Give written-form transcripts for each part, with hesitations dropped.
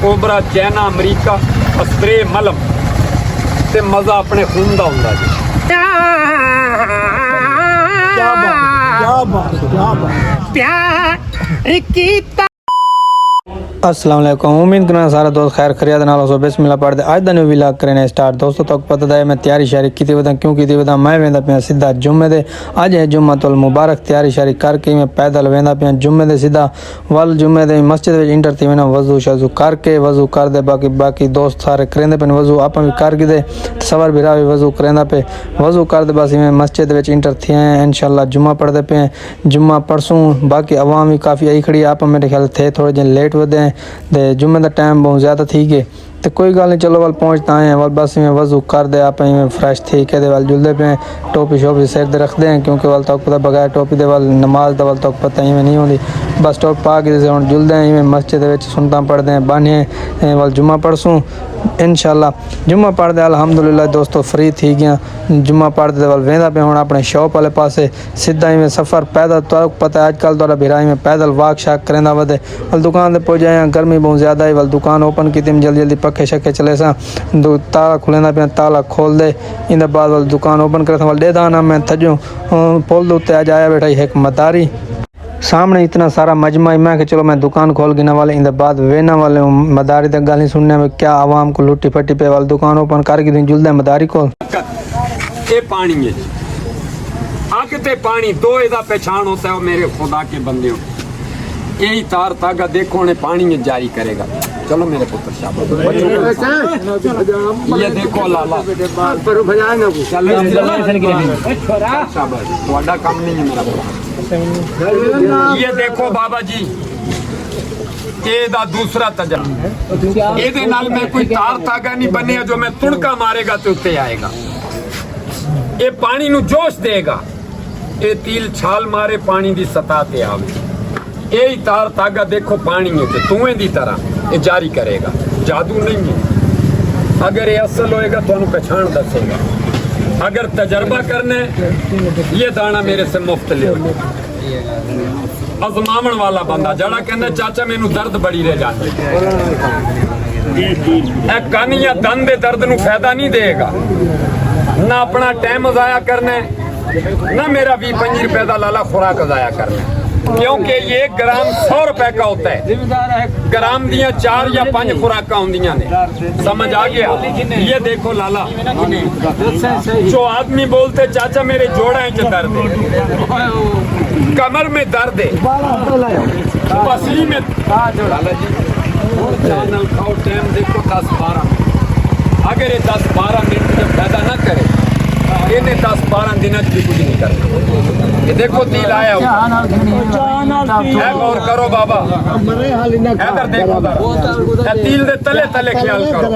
Cobra China अमरीका spray मलम ते मज़ा अपने खून दा हुंदा जी। क्या बात प्यार कीता। अस्सलाम वालेकुम, उम्मीद करना सारा दोस्त खैर खरियात नाल हो। बिस्मिल्लाह पढ़ते अज दा न्यू व्लॉग करने स्टार्ट। दोस्तों तक पता है मैं तैयारी शारी की वदा क्यों की वदा मैं वेंदा पिया सीधा जुम्मे दे। अज है जुम्मतुल मुबारक। तैयारी शारी करके मैं पैदल वेंदा पिया जुम्मे दे सीधा वल जुम्मे दे मस्जिद विच इंटर थी वेना वजू शजू करके वजू कर दे बाकी दोस्त सारे करेंदे पे वजू आप भी कर दे सवर भी भी वजू करेंदा पे वजू कर दे बस मैं मस्जिद विच इंटर थी हैं इंशाल्लाह जुम्मा पढ़दे पे जुम्मा पढ़सूँ। बाकी अवाम भी काफ़ी आई खड़ी आप मेरे ख्याल थे थोड़े जे लेट वधे दे जुम्मे का टाइम बहुत ज़्यादा थी गए तो कोई गल नहीं चलो वाल पहुँचता आए वाल बस में वजू कर दे आप फ्रैश थी के वाल जुलते पे टोपी शोपी सिर दे रखते हैं क्योंकि वाल तक पता बगैर टोपी दे वाल नमाज का वाल तक पता ही नहीं होती बस टोप पा के हम जुलते हैं इवें मस्जिद सुनता पढ़ते हैं बाने वाल जुम्मा पढ़सूँ इंशाल्लाह। जुम्मा पढ़ते अल्हम्दुलिल्लाह दोस्तों फ्री थी गया जुम्मा पढ़ते वाल वेंदा पे हूँ अपने शॉप वाले पासे सीधा इवें सफ़र पैदल तो पता है अजकल तो बिरा में पैदल वाक शाक करेंदा वधे वाल दुकान पर पहुँच जाए गर्मी बहुत ज़्यादा है वाल दुकान ओपन की जल्दी पखे शखे चले सा ताला खुलेंदा पे ताला खोल दे इन बाद वाल दुकान ओपन कर वाल दे दाना मैं थजूँ पुल उत्ते अज आया बैठा एक मदारी सामने इतना सारा मजमा मैं कि चलो मैं दुकान खोल गिना वाले इन बाद वेना वाले मदारी तक गल सुनने में क्या आवाम को लुट्टी फट्टी पे वाल दुकान ओपन करके दिन जुलदा मदारी को ये पानी है आग ते पानी दो इदा पहचान होता है मेरे खुदा के बंदे हो यही तार तागा देखो ने पानी में जारी करेगा। चलो मेरे पुत्र शाबाश ये देखो लाला थोड़ा काम नहीं है मेरा ये देखो बाबा जी दूसरा तजर्बा ये मैं कोई तार धागा नहीं बने जो मैं तुड़का मारेगा तो उत्ते आएगा ये पानी नु जोश देगा ये तिल छाल मारे पानी दी सतह ते आवे यही तार धागा देखो पानी है धुएं दी तरह ये जारी करेगा जादू नहीं है। अगर ये असल होएगा तो पहचान दसेगा अगर तजर्बा करने ये दाना मेरे से मुफ्त ले अजमावन वाला बंदा जड़ा कहना चाचा मैनू दर्द बड़ी रह जाती कन या दन दे दर्द नू फायदा नहीं देगा ना अपना टाइम ज़ाया करने ना मेरा 20-25 रुपए का लाला खुराक ज़ाया करना क्योंकि ये ग्राम 100 रुपए का होता है ग्राम दिया 4 या 5 खुराक होंदियां ने समझ आ गया। ये देखो लाला जो आदमी बोलते चाचा मेरे जोड़ा च दर्द है कमर में दर्द है पसली में खाओ टाइम देखो 10-12 अगर ये 10-12 मिनट जब पैदा ना करे इन्हें 10-12 दिन की कुछ नहीं करना। ये देखो तिल आया गौर करो बाबा इधर देखो तिल दे तले तले ख्याल करो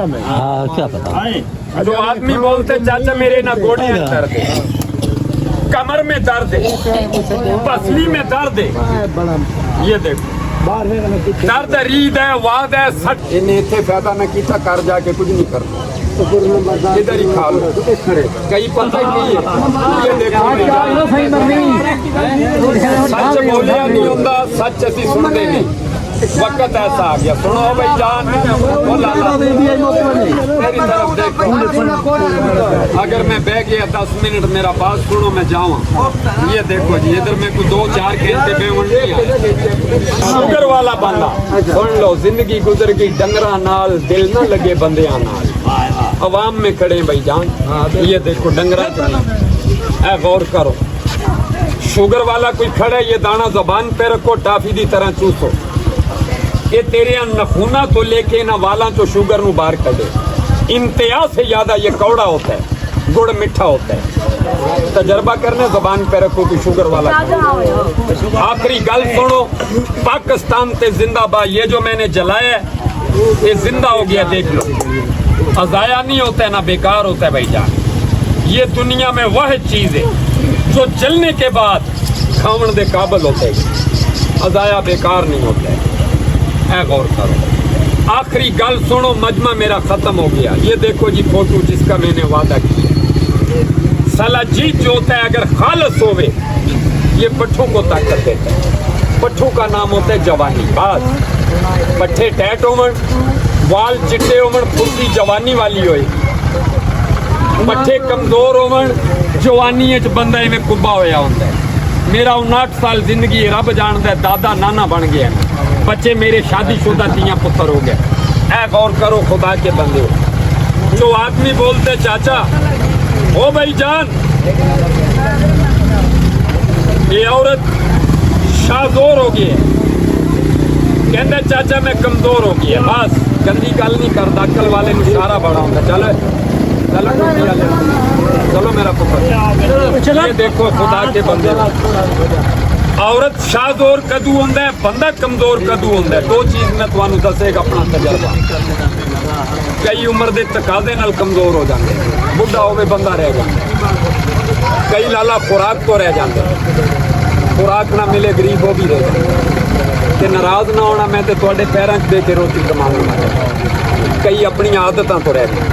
जो आदमी बोलते चाचा मेरे ना गोड़े में दर्द है कमर में दर्द है पसली में दर्द है ये देखो दर्द रीद है वाद है सट इन्हें इतने फायदा न किया कर जाके कुछ नहीं करना इधर ही खा लो कई पता ही नहीं है। ये देखो सच बोलिया नहीं होता सच असी सुनते नहीं वक्त ऐसा आ गया सुनो भाई जान मेरी तरफ देखो अगर मैं बह गया 10 मिनट मेरा बात सुनो मैं जाऊँ ये देखो जी इधर मैं कोई 2-4 घंटे शुगर वाला बंदा सुन लो जिंदगी गुजर गई डंगरा नाल दिल ना लगे बंदियां नाल अवाम में खड़े भाई जान ये देखो डंगरा है गौर करो शुगर वाला कोई खड़ा ये दाना जबान पे रखो टाफी की तरह चूसो ये तेरे नखूना तो लेके ना वाला तो शुगर नु बाहर कढे इंतहा से ज्यादा ये कौड़ा होता है गुड़ मिठा होता है तजर्बा करने जबान पे रखो कि शुगर वाला आखिरी गल सुनो पाकिस्तान ते जिंदाबाद ये जो मैंने जलाया ये जिंदा हो गया देख लो अजाया नहीं होता है ना बेकार होता है भाईजान ये दुनिया में वह चीज है जो जलने के बाद खावन दे काबिल होते है अजाया बेकार नहीं होता है गौर करो। आखिरी गल सुनो मजमा मेरा खत्म हो गया ये देखो जी फोटो जिसका मैंने वादा किया साला जीत जो होता है अगर खालस होवे ये पट्ठों को ताकत देता है पट्ठों का नाम होता है जवानी बात पट्ठे टैट होवन वाल चिट्टे होवन फुर्ती जवानी वाली होए पट्ठे कमजोर होवन जवानी च बंदा इवें कुब्बा होया होंदा है। मेरा 59 साल जिंदगी रब जानदा है, दादा नाना बन गया, बच्चे मेरे शादीशुदा तियां पुत्र हो गए। ऐ गौर करो खुदा के बंदे हो, जो आदमी बोलते चाचा ओ भाई जान, ये औरत शाहजोर हो गई है, कहते चाचा मैं कमजोर हो गई है, बस गंदी गल नहीं करता, अक्ल वाले नूं इशारा बड़ा होंदा। चलो चलो चलो मेरा पुत्र, ये देखो खुदा के बंदे, औरत शाहजोर कदू होंदा है, बंदा कमजोर कदू होंदा है। दो चीज मैं तुहानू दसेगा अपना तजर्बा। कई उम्र के तकाजे नाल कमजोर हो जाते, बुढ़ा होवे बंदा रह जाता, कई लाला खुराक तो रह जाते, खुराक ना मिले गरीब वो भी रह जाते, ते नाराज ना होना मैं तो तुहाडे पैरां 'च दे के रोटी कमाऊंगा। कई अपनी आदतां तो रह गए,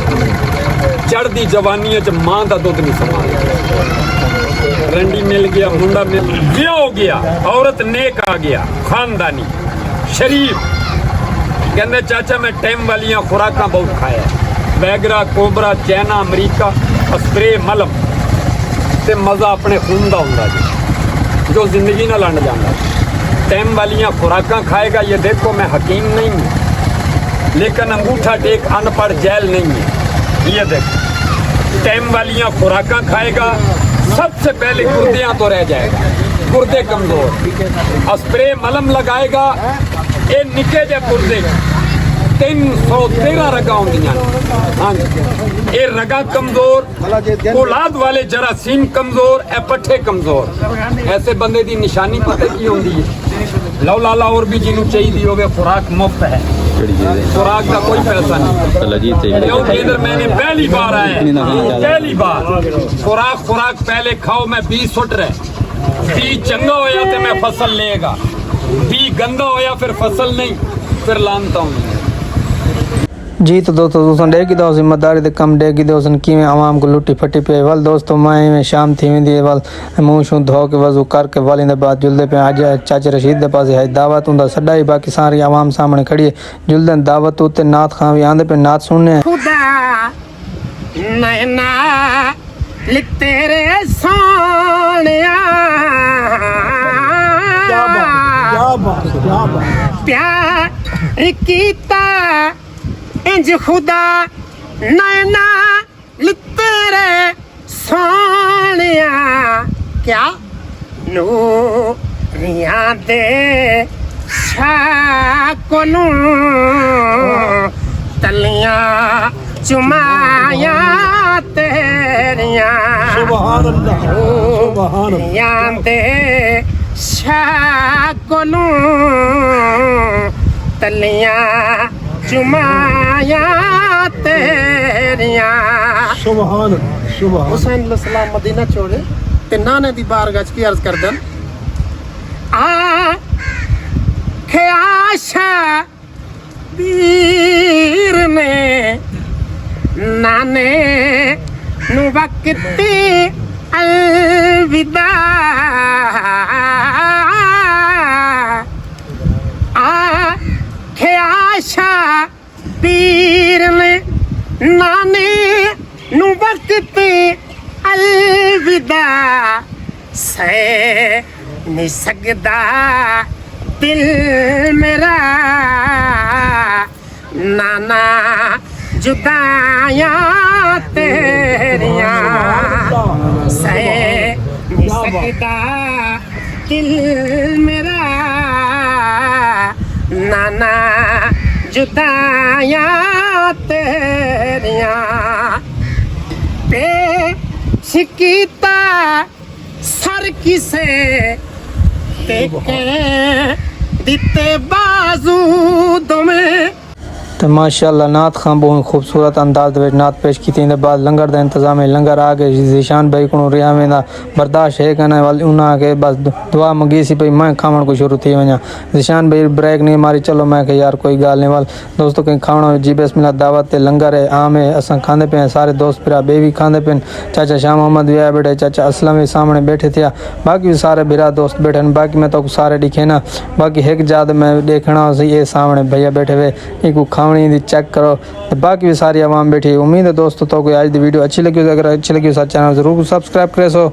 चढ़दी जवानी च मां का दुध नहीं संभाल, रंडी मिल गया, मुंडा मिल गया, हो गया, औरत नेक आ गया, खानदानी शरीफ, कहते चाचा मैं टाइम वालियां खुराकां बहुत खाया, बैगरा कोबरा चैना अमरीका स्प्रे मलम, ते मज़ा अपने खून का होंदा जी, जो जिंदगी ना लंड जाता। टाइम वालियां खुराकां खाएगा, ये देखो मैं हकीम नहीं हूँ, लेकिन अंगूठा टेक अनपढ़ जैल नहीं है। ये देखो टाइम वालियां खुराकां खाएगा, सबसे पहले गुर्दियां तो रह जाएगा, गुर्दे कमजोर, स्प्रे मलम लगाएगा, ये निके जे गुर्दे 313 रगा होंदियां, हाँ ये रगा कमजोर, औलाद वाले जरासीम कमजोर, ए पट्ठे कमजोर, ऐसे बंदे की निशानी पता की होंदी है। लौ लाला और भी जिन्हों चाहिए होवे खुराक मुफ्त है, खुराक का कोई पैसा नहीं, क्योंकि इधर मैंने पहली बार आया, पहली बार खुराक पहले खाओ। मैं 20 सुट रहे, बी चंगा होया तो मैं फसल लेगा, बी गंदा होया फिर फसल नहीं, फिर लानता हूँ जी। तो दोस्तों डेगी दो जिम्मेदारी कम डेगी दो किमें आवाम को लुटी फटी पे वल दोस्तों माए में शाम थी वेंदी वल मुंह शू धो के वजू करके वल इंदे बाद जुलदे पे अज चाचे रशीद दे पास है दावत हुंदा सदाई, बाकी सारी आवाम सामने खड़ी है जुलदन दावत उत्ते नात खां भी आंदे पे नात सुनने खुदा नैना लिख तेरे सोनिया, क्या बात प्यार कीता इंज खुदा नैना लिख तेरे सोनिया, क्या नूरियां दे शाकोनू तलियां चुमाया तेरियां, सुभान अल्लाह सुभान अल्लाह दे शाकोनू तलियां चुमाया तेरियां, सुभान सुभान। हुसैन अलैहिस्सलाम मदीना छोड़े ते नाने दी बारगाह च की अर्ज करदन, आ ख्याशा वीर ने नाने नु वक्ती अलविदा, आशा पीर ने नाने नु वक्ती अलविदा, से नहीं सकदा दिल मेरा नाना जुदाया तेरिया, से नहीं सकदा दिल मेरा नाना जुदाया तेरिया, पेश कीता सर किसे देखे दिते बाजू तुम्हें। तो माशाअल्लाह नात खां बहुत खूबसूरत अंदाज में नात पेश की थी। बाद लंगर का इंतजाम है, लंगर आ गए जीशान भाई को रिहा वेंदा बर्दाश्त है कहने वाली उन्हें के बस दुआ मंगी सी भाई मैं खावण को शुरू थी वञा। जीशान भाई ब्रेक नहीं मारी, चलो मैं के यार कोई गाल नहीं वाल दोस्तों कहीं खावण जी बिस्मिल्लाह दावत लंगर है आम है असां खांदे पे सारे दोस्त भरा बे भी खांदे पे। चाचा शाह मोहम्मद भी आया बैठे, चाचा असलम भी सामने बैठे थे, बाकी भी सारे भरा दोस्त बैठे। बाकी मैं तो सारे दिखे ना, बाकी एक जाद मैं देखना ये सामने भैया बैठे हुए एक खावण बनावनी दी चेक करो ते बाकी भी सारी आवाम बैठी। उम्मीद है दोस्तों तो कोई आज दी वीडियो अच्छी लगी हो, अगर अच्छी लगी हो सारे चैनल जरूर सब्सक्राइब करे सो।